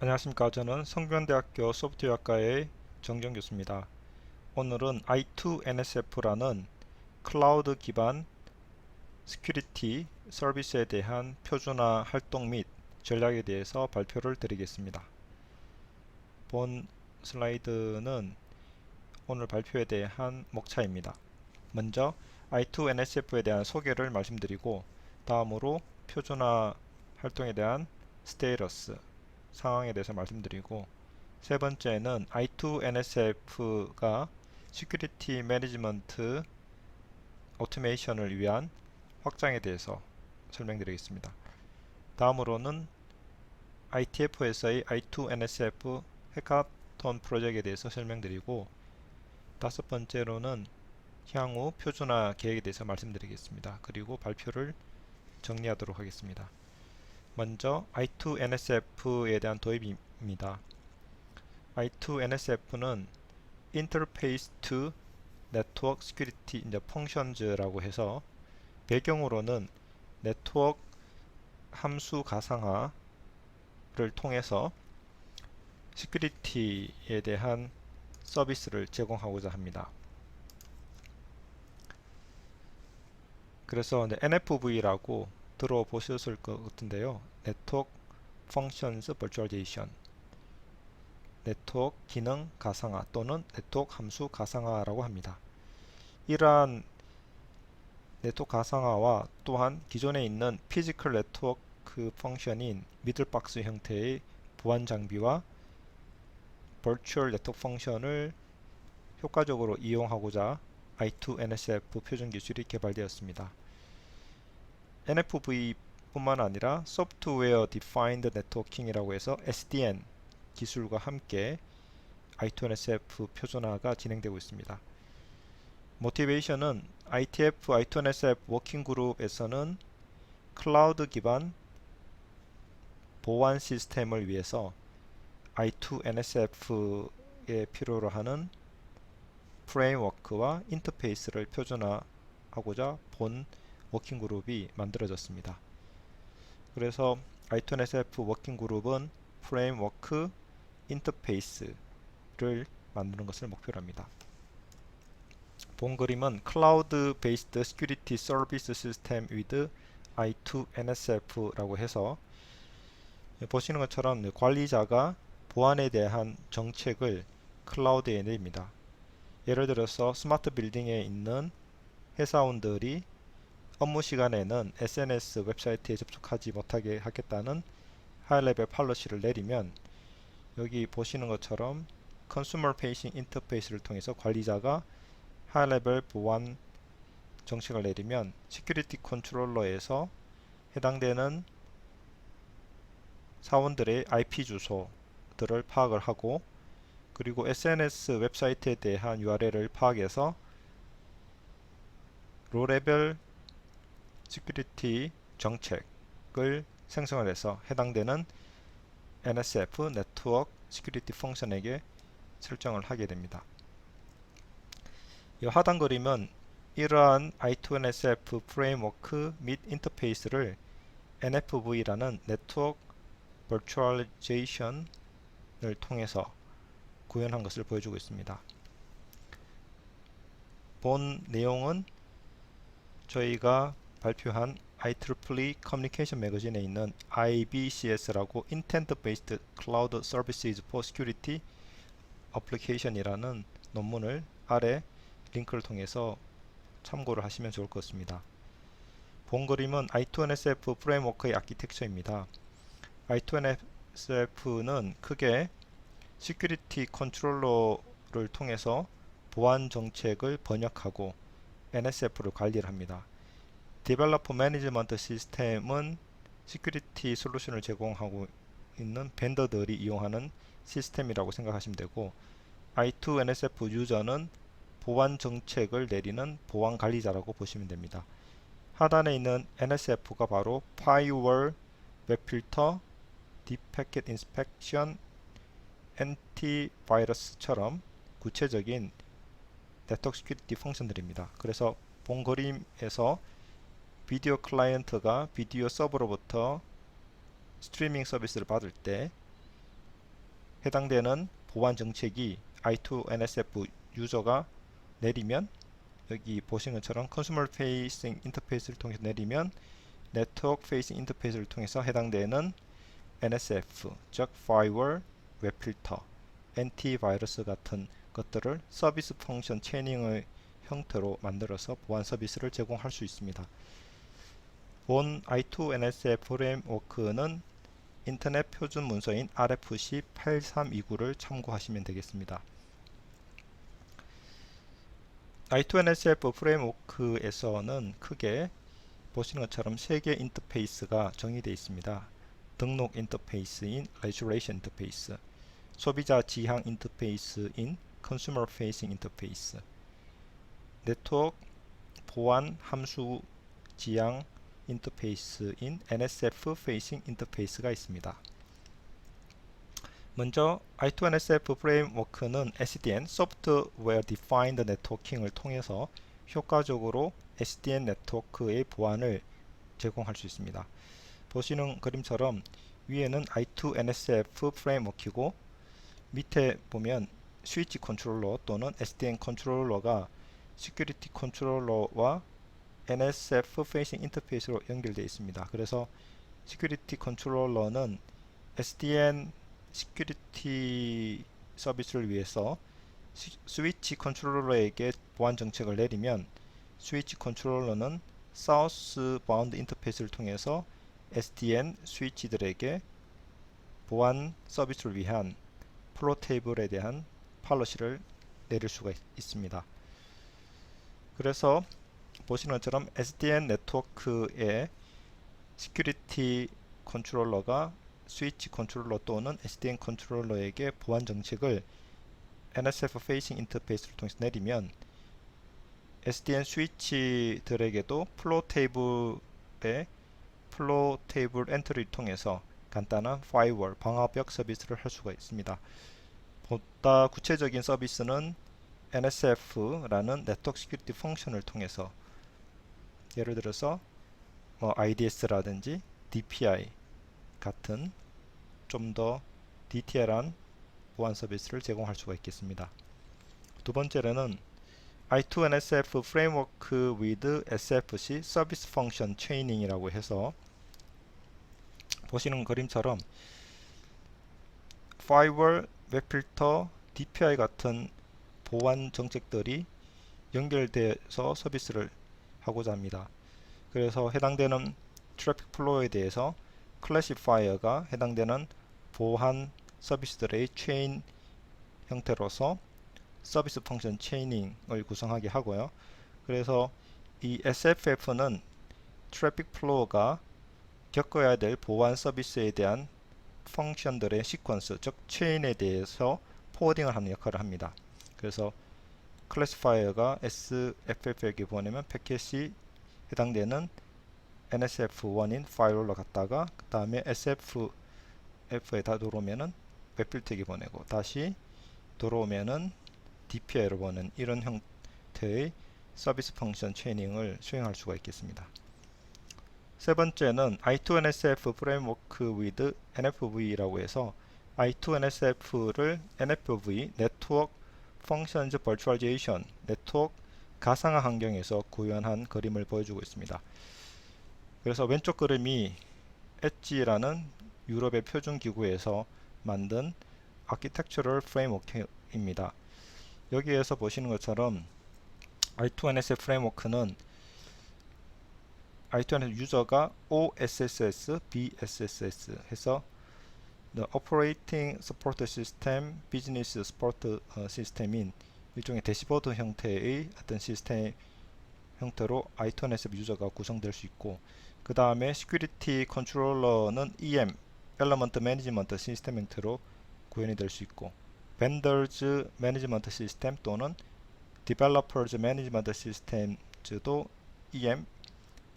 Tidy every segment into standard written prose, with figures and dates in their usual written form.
안녕하십니까. 저는 성균대학교 소프트웨어학과의 정정 교수입니다. 오늘은 I2NSF라는 클라우드 기반 시큐리티 서비스에 대한 표준화 활동 및 전략에 대해서 발표를 드리겠습니다. 본 슬라이드는 오늘 발표에 대한 목차입니다. 먼저 I2NSF에 대한 소개를 말씀드리고, 다음으로 표준화 활동에 대한 스테이러스 상황에 대해서 말씀드리고, 세 번째는 I2NSF가 시큐리티 매니지먼트 오토메이션을 위한 확장에 대해서 설명드리겠습니다. 다음으로는 ITF에서의 I2NSF 해카톤 프로젝트에 대해서 설명드리고, 다섯 번째로는 향후 표준화 계획에 대해서 말씀드리겠습니다. 그리고 발표를 정리하도록 하겠습니다. 먼저 I2NSF에 대한 도입입니다. I2NSF는 Interface to Network Security in the Functions라고 해서 배경으로는 네트워크 함수 가상화를 통해서 시큐리티에 대한 서비스를 제공하고자 합니다. 그래서 NFV라고 들어보셨을 것 같은데요. Network Functions Virtualization, 네트워크 기능 가상화 또는 네트워크 함수 가상화라고 합니다. 이러한 네트워크 가상화와 또한 기존에 있는 피지컬 네트워크 펑션인 미들박스 형태의 보안 장비와 버추얼 네트워크 펑션을 효과적으로 이용하고자 I2NSF 표준 기술이 개발되었습니다. NFV 뿐만 아니라 소프트웨어 디파인드 네트워킹이라고 해서 SDN 기술과 함께 I2NSF 표준화가 진행되고 있습니다. 모티베이션은 ITF, I2NSF 워킹그룹에서는 클라우드 기반 보안 시스템을 위해서 I2NSF에 필요로 하는 프레임워크와 인터페이스를 표준화하고자 본 워킹그룹이 만들어졌습니다. 그래서 I2NSF 워킹그룹은 프레임워크, 인터페이스를 만드는 것을 목표로 합니다. 본 그림은 클라우드 베이스드 시큐리티 서비스 시스템 with I2NSF라고 해서 보시는 것처럼 관리자가 보안에 대한 정책을 클라우드에 내립니다. 예를 들어서 스마트 빌딩에 있는 회사원들이 업무 시간에는 SNS 웹사이트에 접속하지 못하게 하겠다는 하이레벨 팔러시를 내리면, 여기 보시는 것처럼 컨슈머 페이싱 인터페이스를 통해서 관리자가 하이레벨 보안 정책을 내리면 시큐리티 컨트롤러에서 해당되는 사원들의 IP 주소들을 파악을 하고, 그리고 SNS 웹사이트에 대한 URL을 파악해서 로레벨 시큐리티 정책을 생성을 해서 해당되는 NSF 네트워크 시큐리티 펑션에게 설정을 하게 됩니다. 이 하단 그림은 이러한 I2NSF 프레임워크 및 인터페이스를 NFV라는 네트워크 버추얼리제이션을 통해서 구현한 것을 보여주고 있습니다. 본 내용은 저희가 발표한 IEEE 커뮤니케이션 매거진에 있는 IBCS라고 Intent Based Cloud Services for Security Application이라는 논문을 아래 링크를 통해서 참고를 하시면 좋을 것 같습니다. 본 그림은 I2NSF 프레임워크의 아키텍처입니다. I2NSF는 크게 시큐리티 컨트롤러를 통해서 보안 정책을 번역하고 NSF를 관리를 합니다. 디벨로퍼 매니지먼트 시스템은 시큐리티 솔루션을 제공하고 있는 벤더들이 이용하는 시스템이라고 생각하시면 되고, I2NSF 유저는 보안 정책을 내리는 보안 관리자라고 보시면 됩니다. 하단에 있는 NSF가 바로 파이어월, 웹필터, 딥패킷 인스펙션, 엔티바이러스처럼 구체적인 네트워크 시큐리티 펑션들입니다. 그래서 본 그림에서 비디오 클라이언트가 비디오 서버로부터 스트리밍 서비스를 받을 때 해당되는 보안 정책이 I2NSF 유저가 내리면 여기 보시는 것처럼 컨슈머 페이싱 인터페이스를 통해서 내리면 네트워크 페이싱 인터페이스를 통해서 해당되는 NSF, 즉 파이어월, 웹필터, 엔티바이러스 같은 것들을 서비스 펑션 체이닝의 형태로 만들어서 보안 서비스를 제공할 수 있습니다. 본 I2NSF 프레임워크는 인터넷 표준 문서인 RFC 8329를 참고하시면 되겠습니다. I2NSF 프레임워크에서는 크게 보시는 것처럼 3개 인터페이스가 정의되어 있습니다. 등록 인터페이스인 레지스트레이션 인터페이스, 소비자 지향 인터페이스인 컨슈머 페이싱 인터페이스, 네트워크 보안 함수 지향 인터페이스인 NSF 페이싱 인터페이스가 있습니다. 먼저 I2NSF 프레임워크는 SDN, Software Defined Networking을 통해서 효과적으로 SDN 네트워크의 보안을 제공할 수 있습니다. 보시는 그림처럼 위에는 I2NSF 프레임워크이고 밑에 보면 스위치 컨트롤러 또는 SDN 컨트롤러가 시큐리티 컨트롤러와 NSF 페이싱 인터페이스로 연결되어 있습니다. 그래서 시큐리티 컨트롤러는 SDN 시큐리티 서비스를 위해서 스위치 컨트롤러에게 보안 정책을 내리면 스위치 컨트롤러는 사우스바운드 인터페이스를 통해서 SDN 스위치들에게 보안 서비스를 위한 플로 테이블에 대한 팔로시를 내릴 수가 있습니다. 그래서 보시는 것처럼 SDN 네트워크의 시큐리티 컨트롤러가 스위치 컨트롤러 또는 SDN 컨트롤러에게 보안 정책을 NSF 페이싱 인터페이스를 통해서 내리면 SDN 스위치들에게도 플로 테이블 엔트리를 통해서 간단한 파이어월 방화벽 서비스를 할 수가 있습니다. 보다 구체적인 서비스는 NSF라는 네트워크 시큐리티 펑션을 통해서 예를 들어서 IDS라든지 DPI 같은 좀 더 디테일한 보안 서비스를 제공할 수가 있겠습니다. 두 번째로는 I2NSF Framework with SFC Service Function Chaining이라고 해서 보시는 그림처럼 파이어월, 웹필터, DPI 같은 보안 정책들이 연결돼서 서비스를 하고자 합니다. 그래서 해당되는 트래픽 플로우에 대해서 클래시파이어가 해당되는 보안 서비스들의 체인 형태로서 서비스 펑션 체이닝을 구성하게 하고요. 그래서 이 SFF는 트래픽 플로우가 겪어야 될 보안 서비스에 대한 펑션들의 시퀀스, 즉 체인에 대해서 포워딩을 하는 역할을 합니다. 그래서 클래시파이어가 SFF에게 보내면 패킷이 해당되는 NSF1인 파이어월로 갔다가 그 다음에 SFF에 다 들어오면은 웹필터에게 보내고 다시 들어오면은 DPI로 보는 이런 형태의 서비스 펑션 체이닝을 수행할 수가 있겠습니다. 세 번째는 I2NSF Framework with NFV라고 해서 I2NSF를 NFV Network Functions Virtualization 네트워크 가상화 환경에서 구현한 그림을 보여주고 있습니다. 그래서 왼쪽 그림이 엣지라는 유럽의 표준 기구에서 만든 아키텍처럴 프레임워크입니다. 여기에서 보시는 것처럼 I2NSF 프레임워크는 I2NSF 유저가 OSSS, BSSS 해서 The Operating Support System, Business Support System인 일종의 대시보드 형태의 어떤 시스템 형태로 I2NSF 유저가 구성될 수 있고 그 다음에 시큐리티 컨트롤러는 EM, Element Management System 형태로 구현이 될 수 있고 Vendors Management System 또는 Developers Management System도 EM,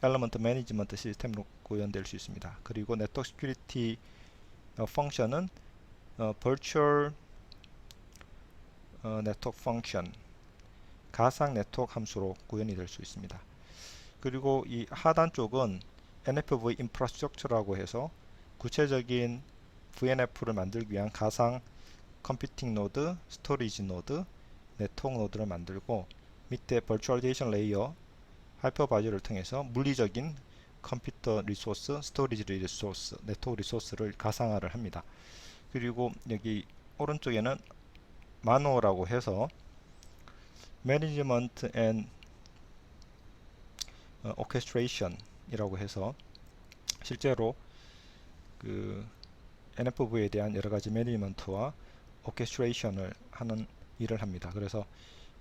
Element Management System으로 구현될 수 있습니다. 그리고 네트워크 시큐리티 펑션은 Virtual Network Function 가상 네트워크 함수로 구현이 될 수 있습니다. 그리고 이 하단 쪽은 NFV 인프라스트럭처라고 해서 구체적인 VNF를 만들기 위한 가상 컴퓨팅 노드, 스토리지 노드, 네트워크 노드를 만들고 밑에 버추얼리제이션 레이어 하이퍼바이저를 통해서 물리적인 컴퓨터 리소스, 스토리지 리소스, 네트워크 리소스를 가상화를 합니다. 그리고 여기 오른쪽에는 마노라고 해서 매니지먼트 앤 오케스트레이션 이라고 해서 실제로 그 NFV에 대한 여러가지 매니지먼트와 오케스트레이션을 하는 일을 합니다. 그래서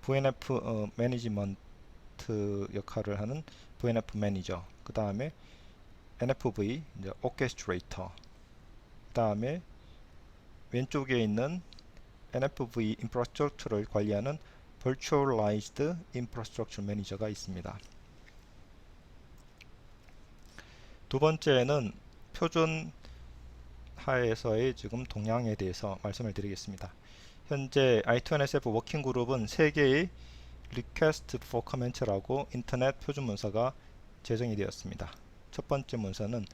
VNF 매니지먼트 역할을 하는 VNF 매니저, 그 다음에 NFV 이제 오케스트레이터, 그 다음에 왼쪽에 있는 NFV 인프라스트럭처를 관리하는 Virtualized Infrastructure Manager가 있습니다. 두 번째는 표준 하에서의 지금 동향에 대해서 말씀을 드리겠습니다. 현재 I2NSF 워킹그룹은 3개의 Request for Comment라고 인터넷 표준 문서가 제정이 되었습니다. 첫 번째 문서는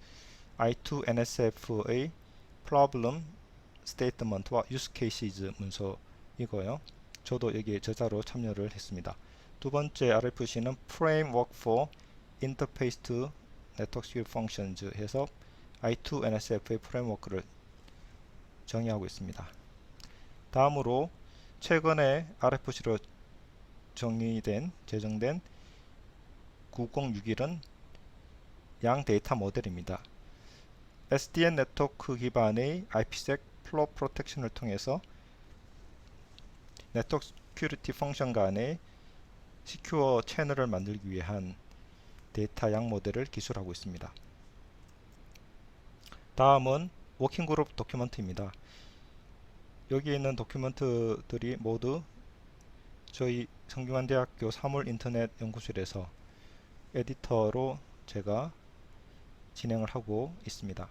I2NSF의 Problem Statement와 Use Cases 문서이고요. 저도 여기에 저자로 참여를 했습니다. 두 번째 RFC는 Framework for Interface to Network Security Functions 해서 I2NSF의 프레임워크를 정의하고 있습니다. 다음으로 최근에 RFC로 제정된 9061은 양 데이터 모델입니다. SDN 네트워크 기반의 IPsec 플로우 프로텍션을 통해서 네트워크 시큐리티 펑션 간의 시큐어 채널을 만들기 위한 데이터 양 모델을 기술하고 있습니다. 다음은 워킹그룹 도큐먼트입니다. 여기 있는 도큐먼트들이 모두 저희 성균관대학교 사물인터넷 연구실에서 에디터로 제가 진행을 하고 있습니다.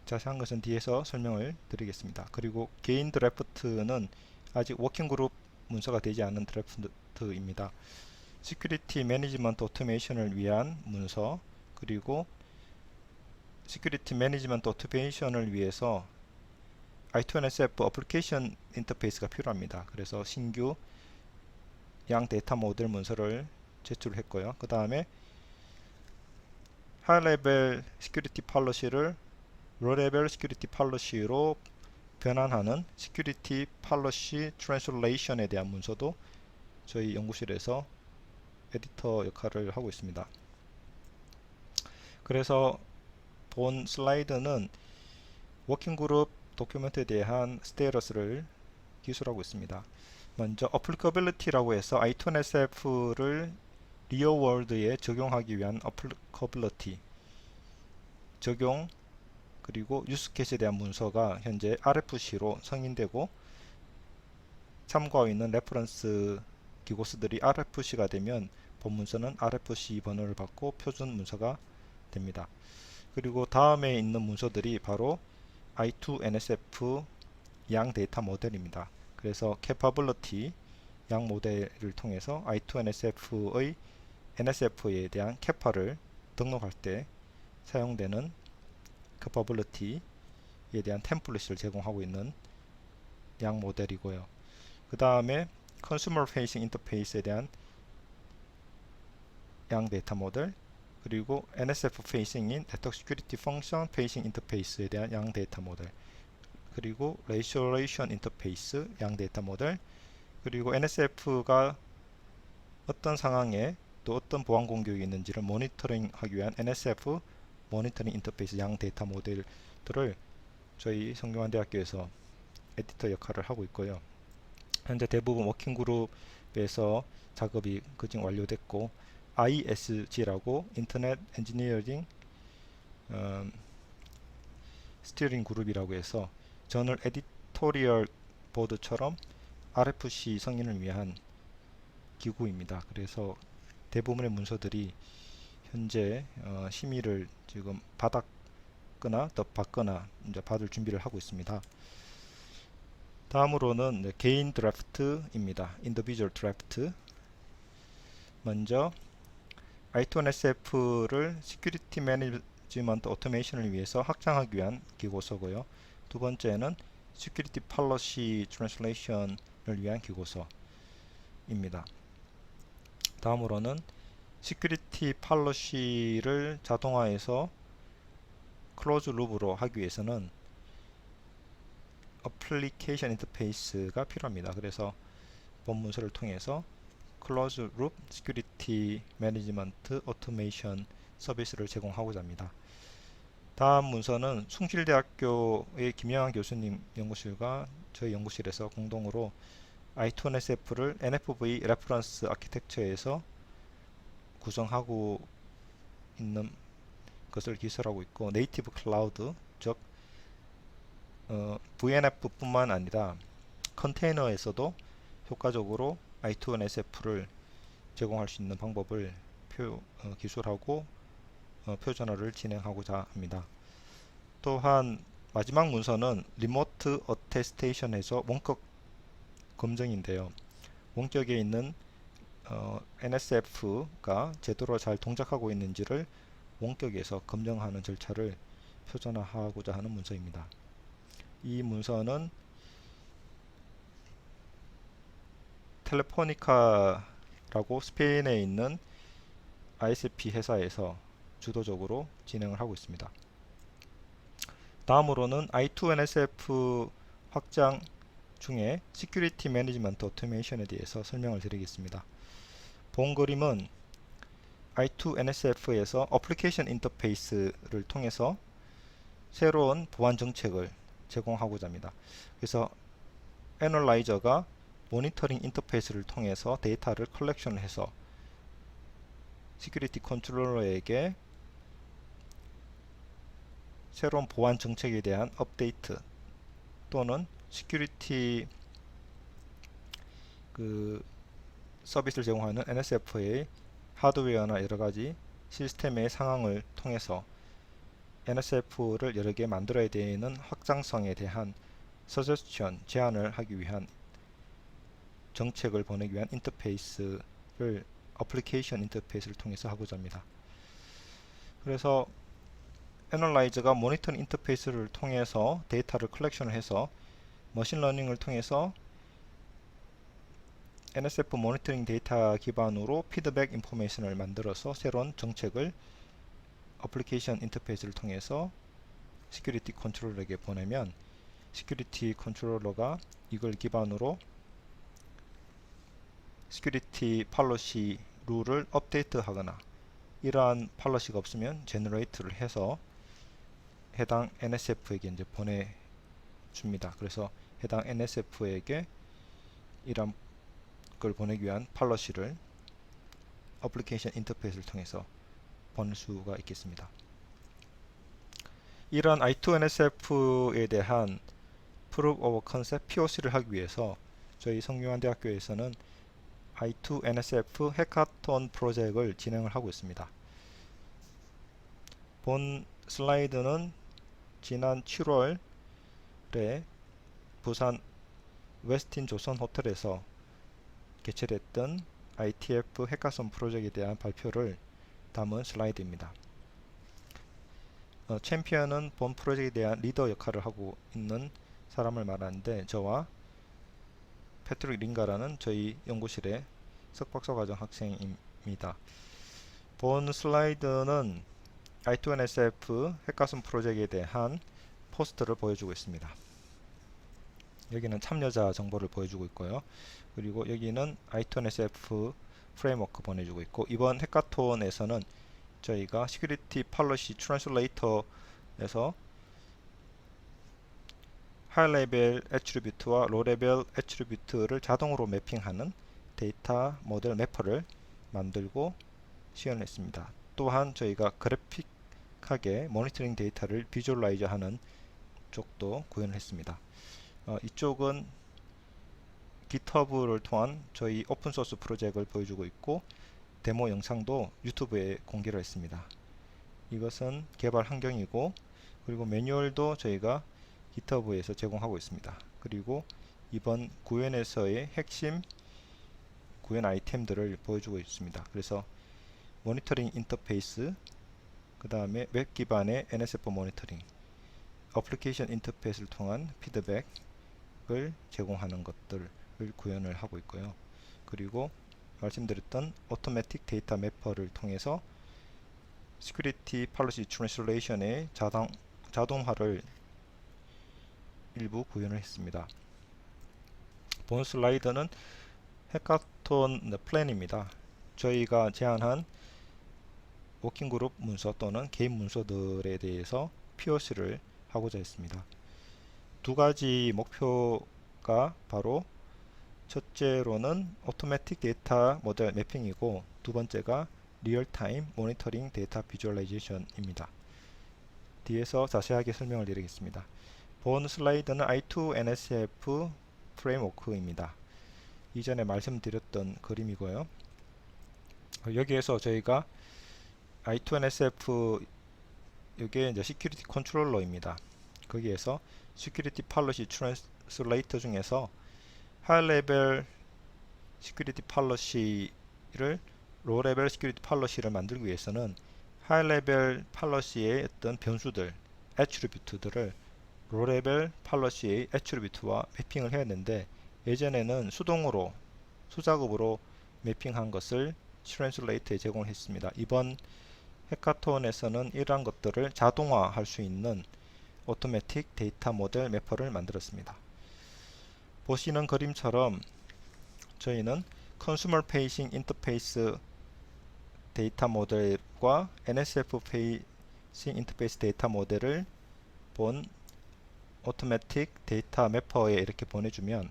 자세한 것은 뒤에서 설명을 드리겠습니다. 그리고 개인 드래프트는 아직 워킹그룹 문서가 되지 않은 드래프트입니다. 시큐리티 매니지먼트 오토메이션을 위한 문서, 그리고 시큐리티 매니지먼트 오토메이션을 위해서 I2NSF 어플리케이션 인터페이스가 필요합니다. 그래서 신규 양 데이터 모델 문서를 제출했고요. 그 다음에 하이 레벨 시큐리티 팔러시를 로 레벨 시큐리티 팔러시로 변환하는 시큐리티 팔러시 트랜슬레이션에 대한 문서도 저희 연구실에서 에디터 역할을 하고 있습니다. 그래서 본 슬라이드는 워킹그룹 도큐멘트에 대한 스테이러스를 기술하고 있습니다. 먼저 applicability라고 해서 I2NSF를 리얼 월드에 적용하기 위한 applicability 적용, 그리고 use case에 대한 문서가 현재 RFC로 승인되고 참고하고 있는 레퍼런스 기고스들이 RFC가 되면 본 문서는 RFC 번호를 받고 표준 문서가 됩니다. 그리고 다음에 있는 문서들이 바로 I2NSF 양 데이터 모델입니다. 그래서 capability 양 모델을 통해서 I2NSF의 NSF에 대한 캐파를 등록할 때 사용되는 capability에 대한 템플릿을 제공하고 있는 양 모델이고요. 그 다음에 consumer facing interface에 대한 양 데이터 모델, 그리고 NSF facing인 Network Security Function Facing Interface에 대한 양 데이터 모델, 그리고 Resolution Interface 양 데이터 모델, 그리고 NSF가 어떤 상황에 또 어떤 보안 공격이 있는지를 모니터링하기 위한 NSF 모니터링 인터페이스 양 데이터 모델들을 저희 성균관대학교에서 에디터 역할을 하고 있고요. 현재 대부분 워킹그룹에서 작업이 그중 완료됐고 ISG라고 인터넷 엔지니어링 스티어링 그룹이라고 해서 저널 에디토리얼 보드처럼 RFC 승인을 위한 기구입니다. 그래서 대부분의 문서들이 현재 심의를 지금 받았거나 더 받거나 이제 받을 준비를 하고 있습니다. 다음으로는 개인 드래프트입니다. 인디비주얼 드래프트. 먼저 I2NSF를 시큐리티 매니지먼트 오토메이션을 위해서 확장하기 위한 기고서고요. 두 번째는 Security Policy Translation을 위한 기고서입니다. 다음으로는 Security Policy를 자동화해서 클로즈 룹으로 하기 위해서는 Application Interface가 필요합니다. 그래서 본 문서를 통해서 Closed Loop Security Management Automation 서비스를 제공하고자 합니다. 다음 문서는 숭실대학교의 김영환 교수님 연구실과 저희 연구실에서 공동으로 I2NSF를 NFV 레퍼런스 아키텍처에서 구성하고 있는 것을 기술하고 있고, 네이티브 클라우드, 즉 VNF뿐만 아니라 컨테이너에서도 효과적으로 I2NSF를 제공할 수 있는 방법을 기술하고 표준화를 진행하고자 합니다. 또한 마지막 문서는 리모트 어테스테이션에서 원격 검증인데요. 원격에 있는 NSF가 제대로 잘 동작하고 있는지를 원격에서 검증하는 절차를 표준화하고자 하는 문서입니다. 이 문서는 텔레포니카라고 스페인에 있는 ISP 회사에서 주도적으로 진행을 하고 있습니다. 다음으로는 I2NSF 확장 중에 Security Management Automation에 대해서 설명을 드리겠습니다. 본 그림은 I2NSF에서 Application Interface를 통해서 새로운 보안 정책을 제공하고자 합니다. 그래서 애널라이저가 모니터링 인터페이스를 통해서 데이터를 컬렉션을 해서 시큐리티 컨트롤러에게 새로운 보안 정책에 대한 업데이트 또는 시큐리티 서비스를 제공하는 NSF의 하드웨어나 여러가지 시스템의 상황을 통해서 NSF를 여러 개 만들어야 되는 확장성에 대한 서제스션, 제안을 하기 위한 정책을 보내기 위한 인터페이스를 어플리케이션 인터페이스를 통해서 하고자 합니다. 그래서 애널라이저가 모니터링 인터페이스를 통해서 데이터를 컬렉션을 해서 머신러닝을 통해서 NSF 모니터링 데이터 기반으로 피드백 인포메이션을 만들어서 새로운 정책을 어플리케이션 인터페이스를 통해서 시큐리티 컨트롤러에게 보내면 시큐리티 컨트롤러가 이걸 기반으로 시큐리티 팔로시 룰을 업데이트하거나 이러한 팔로시가 없으면 제너레이트를 해서 해당 NSF에게 이제 보내줍니다. 그래서 해당 NSF에게 이런 걸 보내기 위한 팔로시를 어플리케이션 인터페이스를 통해서 보낼 수가 있겠습니다. 이런 I2NSF에 대한 Proof of Concept POC를 하기 위해서 저희 성균관대학교에서는 I2NSF 해카톤 프로젝트를 진행을 하고 있습니다. 본 슬라이드는 지난 7월에 부산 웨스틴 조선 호텔에서 개최됐던 ITF 해카톤 프로젝트에 대한 발표를 담은 슬라이드입니다. 챔피언은 본 프로젝트에 대한 리더 역할을 하고 있는 사람을 말하는데 저와 패트릭 링가라는 저희 연구실의 석박사과정 학생입니다. 본 슬라이드는 I2NSF 해카톤 프로젝트에 대한 포스터를 보여주고 있습니다. 여기는 참여자 정보를 보여주고 있고요. 그리고 여기는 I2NSF 프레임워크 보내주고 있고, 이번 해카톤에서는 저희가 시큐리티 팔로시 트랜슬레이터에서 하이 레벨 애트리뷰트와 로 레벨 애트리뷰트를 자동으로 매핑하는 데이터 모델 매퍼를 만들고 시연했습니다. 또한 저희가 그래픽하게 모니터링 데이터를 비주얼라이저 하는 쪽도 구현을 했습니다. 이쪽은 GitHub를 통한 저희 오픈소스 프로젝트를 보여주고 있고, 데모 영상도 유튜브에 공개를 했습니다. 이것은 개발 환경이고, 그리고 매뉴얼도 저희가 GitHub에서 제공하고 있습니다. 그리고 이번 구현에서의 핵심 구현 아이템들을 보여주고 있습니다. 그래서 모니터링 인터페이스, 그 다음에 웹 기반의 NSF 모니터링, 어플리케이션 인터페이스를 통한 피드백, 제공하는 것들을 구현을 하고 있고요. 그리고 말씀드렸던 오토매틱 데이터 매퍼를 통해서 시큐리티 팔러시 트랜슬레이션의 자동화를 일부 구현을 했습니다. 본 슬라이드는 해카톤 플랜입니다. 저희가 제안한 워킹그룹 문서 또는 개인 문서들에 대해서 POC를 하고자 했습니다. 두 가지 목표가 바로 첫째로는 오토매틱 데이터 모델 매핑이고 두 번째가 리얼타임 모니터링 데이터 비주얼라이제이션입니다. 뒤에서 자세하게 설명을 드리겠습니다. 본 슬라이드는 i2NSF 프레임워크입니다. 이전에 말씀드렸던 그림이고요. 여기에서 저희가 i2NSF 이게 이제 시큐리티 컨트롤러입니다. 거기에서 시큐리티 팔러시 트랜슬레이터 중에서 하이 레벨 시큐리티 팔러시를 로우 레벨 시큐리티 팔러시를 만들기 위해서는 하이 레벨 팔러시의 어떤 변수들, 애트리뷰트들을 로우 레벨 팔러시의 애트리뷰트와 매핑을 해야 하는데 예전에는 수동으로 수작업으로 매핑한 것을 트랜슬레이터에 제공했습니다. 이번 해카톤에서는 이러한 것들을 자동화할 수 있는 오토매틱 데이터 모델 매퍼를 만들었습니다. 보시는 그림처럼 저희는 컨슈머 페이싱 인터페이스 데이터 모델과 NSF 페이싱 인터페이스 데이터 모델을 본 오토매틱 데이터 매퍼에 이렇게 보내주면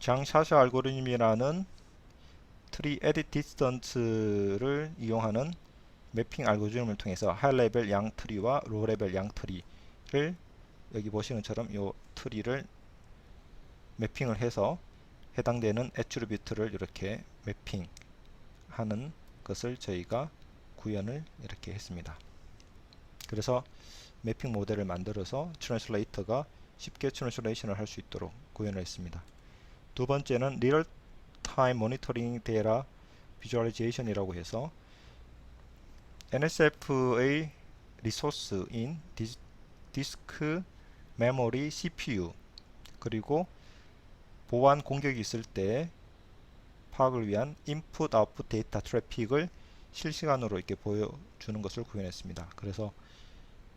장샤샤 알고리즘이라는 트리 에딧 디스턴스를 이용하는 매핑 알고리즘을 통해서 하이 레벨 양 트리와 로우 레벨 양 트리를 여기 보시는 것처럼 이 트리를 매핑을 해서 해당되는 애트리뷰트를 이렇게 매핑하는 것을 저희가 구현을 이렇게 했습니다. 그래서 매핑 모델을 만들어서 트랜슬레이터가 쉽게 트랜슬레이션을 할 수 있도록 구현을 했습니다. 두 번째는 리얼 타임 모니터링 데이터 비주얼라이제이션이라고 해서 NSF의 리소스인 디스크, 메모리, CPU 그리고 보안 공격이 있을 때 파악을 위한 인풋 아웃풋 데이터 트래픽을 실시간으로 이렇게 보여주는 것을 구현했습니다. 그래서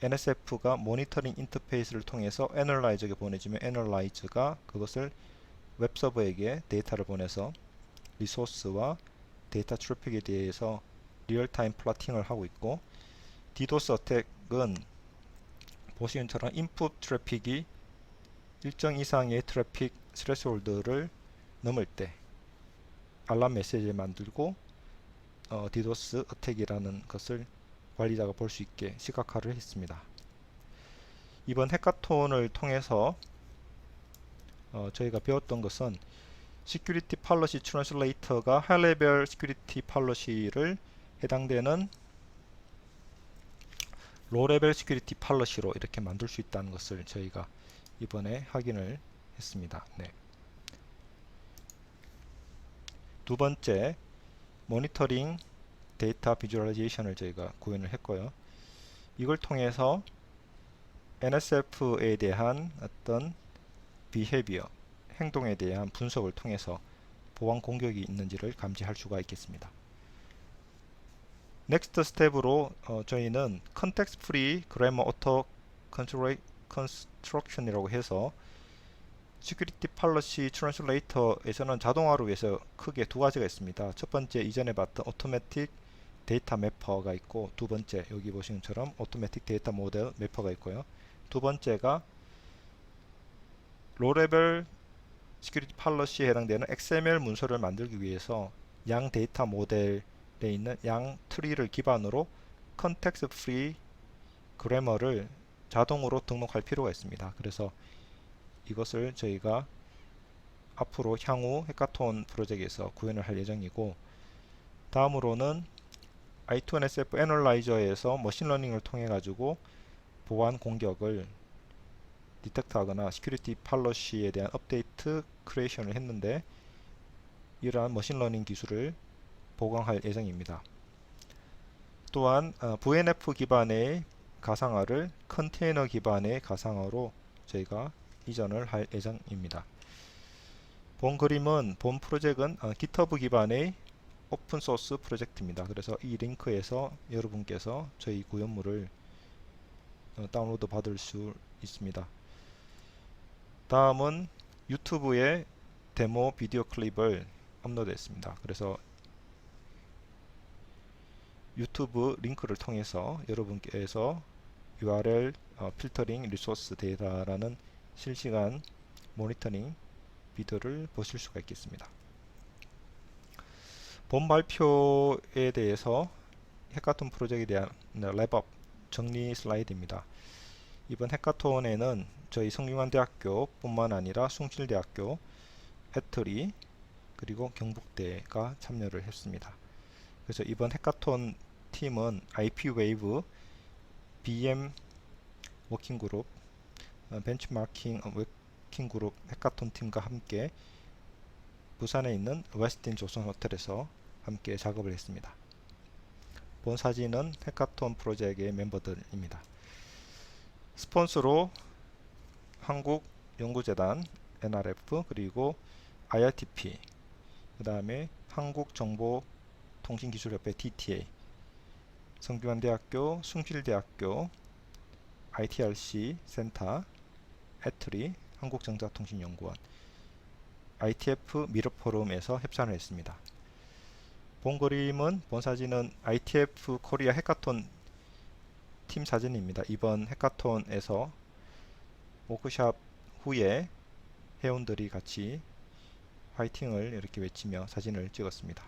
NSF가 모니터링 인터페이스를 통해서 애널라이저에게 보내주면 애널라이저가 그것을 웹서버에게 데이터를 보내서 리소스와 데이터 트래픽에 대해서 리얼타임 플러팅을 하고 있고 디도스 어택은 보시는 것처럼 인풋 트래픽이 일정 이상의 트래픽 스레스홀드를 넘을 때 알람 메시지를 만들고 디도스 어택이라는 것을 관리자가 볼 수 있게 시각화를 했습니다. 이번 해카톤을 통해서 저희가 배웠던 것은 시큐리티 팔러시 트랜슬레이터가 하이 레벨 시큐리티 팔러시를 해당되는 로우 레벨 시큐리티 팔러시로 이렇게 만들 수 있다는 것을 저희가 이번에 확인을 했습니다. 네. 두 번째, 모니터링 데이터 비주얼라이제이션을 저희가 구현을 했고요. 이걸 통해서 NSF에 대한 어떤 비헤비어, 행동에 대한 분석을 통해서 보안 공격이 있는지를 감지할 수가 있겠습니다. 넥스트 스텝으로 저희는 컨텍스트 프리 그래머 오토 컨스트럭션이라고 해서 시큐리티 팔러시 트랜슬레이터에서는 자동화를 위해서 크게 두 가지가 있습니다. 첫 번째 이전에 봤던 오토매틱 데이터 매퍼가 있고 두 번째 여기 보시는 것처럼 오토매틱 데이터 모델 매퍼가 있고요. 두 번째가 로레벨 시큐리티 팔러시에 해당되는 XML 문서를 만들기 위해서 양 데이터 모델에 있는 양 트리를 기반으로 컨텍스트 프리 그래머를 자동으로 등록할 필요가 있습니다. 그래서 이것을 저희가 앞으로 향후 해카톤 프로젝트에서 구현을 할 예정이고 다음으로는 i2NSF 애널라이저에서 머신러닝을 통해 가지고 보안 공격을 디텍트하거나 시큐리티 팔러시에 대한 업데이트 크리에이션을 했는데 이러한 머신러닝 기술을 보강할 예정입니다. 또한 VNF 기반의 가상화를 컨테이너 기반의 가상화로 저희가 이전을 할 예정입니다. 본 그림은 본 프로젝트는 GitHub 기반의 오픈소스 프로젝트입니다. 그래서 이 링크에서 여러분께서 저희 구현물을 다운로드 받을 수 있습니다. 다음은 유튜브에 데모 비디오 클립을 업로드했습니다. 그래서 유튜브 링크를 통해서 여러분께서 URL 필터링 리소스 데이터라는 실시간 모니터링 비디오를 보실 수가 있겠습니다. 본 발표에 대해서 해카톤 프로젝트에 대한 랩업 정리 슬라이드입니다. 이번 해카톤에는 저희 성균관대학교 뿐만 아니라 숭실대학교, 애터리, 그리고 경북대가 참여를 했습니다. 그래서 이번 해카톤 팀은 IP웨이브, BM 워킹그룹, 벤치마킹 워킹그룹 해카톤 팀과 함께 부산에 있는 웨스틴 조선 호텔에서 함께 작업을 했습니다. 본 사진은 해카톤 프로젝트의 멤버들입니다. 스폰서로 한국연구재단 NRF 그리고 IRTP 그 다음에 한국정보통신기술협회 DTA 성균관대학교, 숭실대학교, ITRC 센터, 애터리, 한국전자통신연구원, ITF 미러포럼에서 협찬을 했습니다. 본 그림은 본 사진은 ITF 코리아 해카톤 팀 사진입니다. 이번 해카톤에서 워크샵 후에 회원들이 같이 화이팅을 이렇게 외치며 사진을 찍었습니다.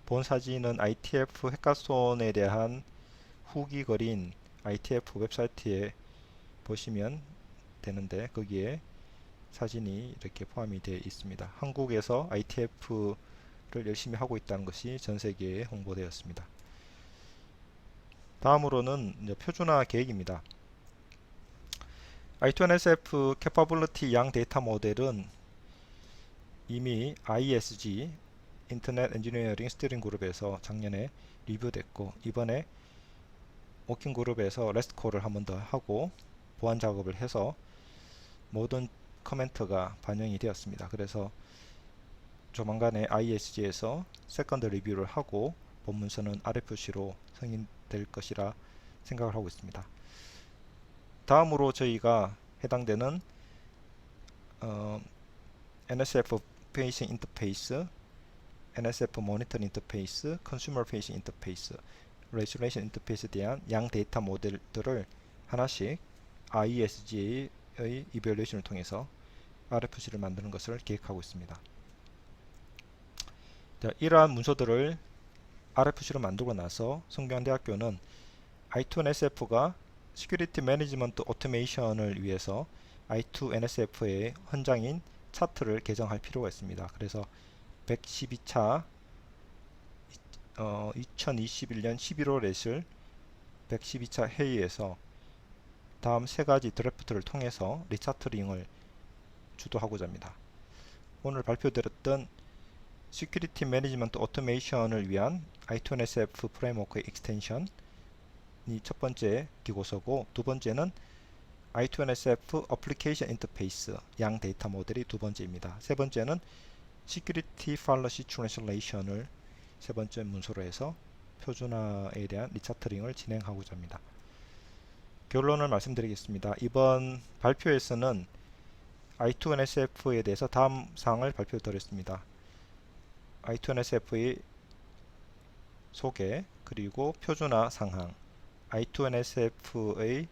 본 사진은 ITF 해카톤에 대한 후기 글인 ITF 웹사이트에 보시면 되는데 거기에 사진이 이렇게 포함이 되어 있습니다. 한국에서 ITF를 열심히 하고 있다는 것이 전 세계에 홍보되었습니다. 다음으로는 이제 표준화 계획입니다. I2NSF Capability 양 데이터 모델은 이미 ISG 인터넷 엔지니어링 스티어링 그룹에서 작년에 리뷰됐고 이번에 워킹 그룹에서 레스트 콜을 한 번 더 하고 보완 작업을 해서 모든 커멘트가 반영이 되었습니다. 그래서 조만간에 ISG에서 세컨드 리뷰를 하고 본문서는 RFC로 승인될 것이라 생각을 하고 있습니다. 다음으로 저희가 해당되는 NSF 페이싱 인터페이스, NSF 모니터링 인터페이스, 컨슈머 페이싱 인터페이스, 레지스트레이션 인터페이스에 대한 양 데이터 모델들을 하나씩 ISG의 이밸류에이션을 통해서 RFC를 만드는 것을 계획하고 있습니다. 자, 이러한 문서들을 RFC로 만들고 나서 성균관대학교는 I2NSF가 시큐리티 매니지먼트 오토메이션을 위해서 I2NSF의 헌장인 차트를 개정할 필요가 있습니다. 그래서 112차 2021년 11월에 있을 112차 회의에서 다음 세 가지 드래프트를 통해서 리차트링을 주도하고자 합니다. 오늘 발표드렸던 시큐리티 매니지먼트 오토메이션을 위한 I2NSF 프레임워크의 익스텐션이 첫 번째 기고서고 두 번째는 I2NSF 어플리케이션 인터페이스 양 데이터 모델이 두 번째입니다. 세 번째는 시큐리티 팔러시 트랜슬레이션을 세 번째 문서로 해서 표준화에 대한 리차트링을 진행하고자 합니다. 결론을 말씀드리겠습니다. 이번 발표에서는 I2NSF에 대해서 다음 사항을 발표드렸습니다. I2NSF의 소개, 그리고 표준화 상황, I2NSF의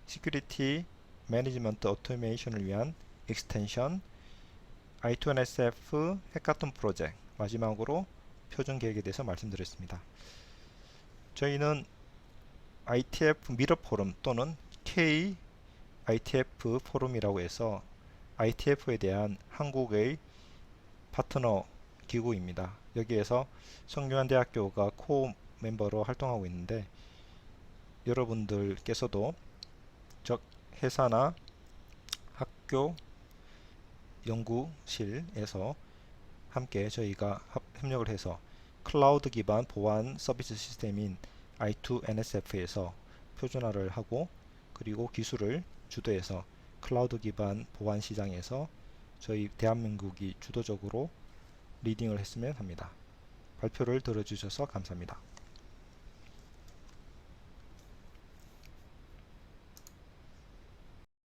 시큐리티 매니지먼트 오토메이션을 위한 익스텐션, I2NSF 해카톤 프로젝트, 마지막으로 표준 계획에 대해서 말씀드렸습니다. 저희는 ITF 미러 포럼 또는 K ITF 포럼이라고 해서 ITF에 대한 한국의 파트너 기구입니다. 여기에서 성균관대학교가 코어 멤버로 활동하고 있는데 여러분들께서도 즉 회사나 학교 연구실에서 함께 저희가 협력을 해서 클라우드 기반 보안 서비스 시스템인 I2NSF에서 표준화를 하고 그리고 기술을 주도해서 클라우드 기반 보안 시장에서 저희 대한민국이 주도적으로 리딩을 했으면 합니다. 발표를 들어주셔서 감사합니다.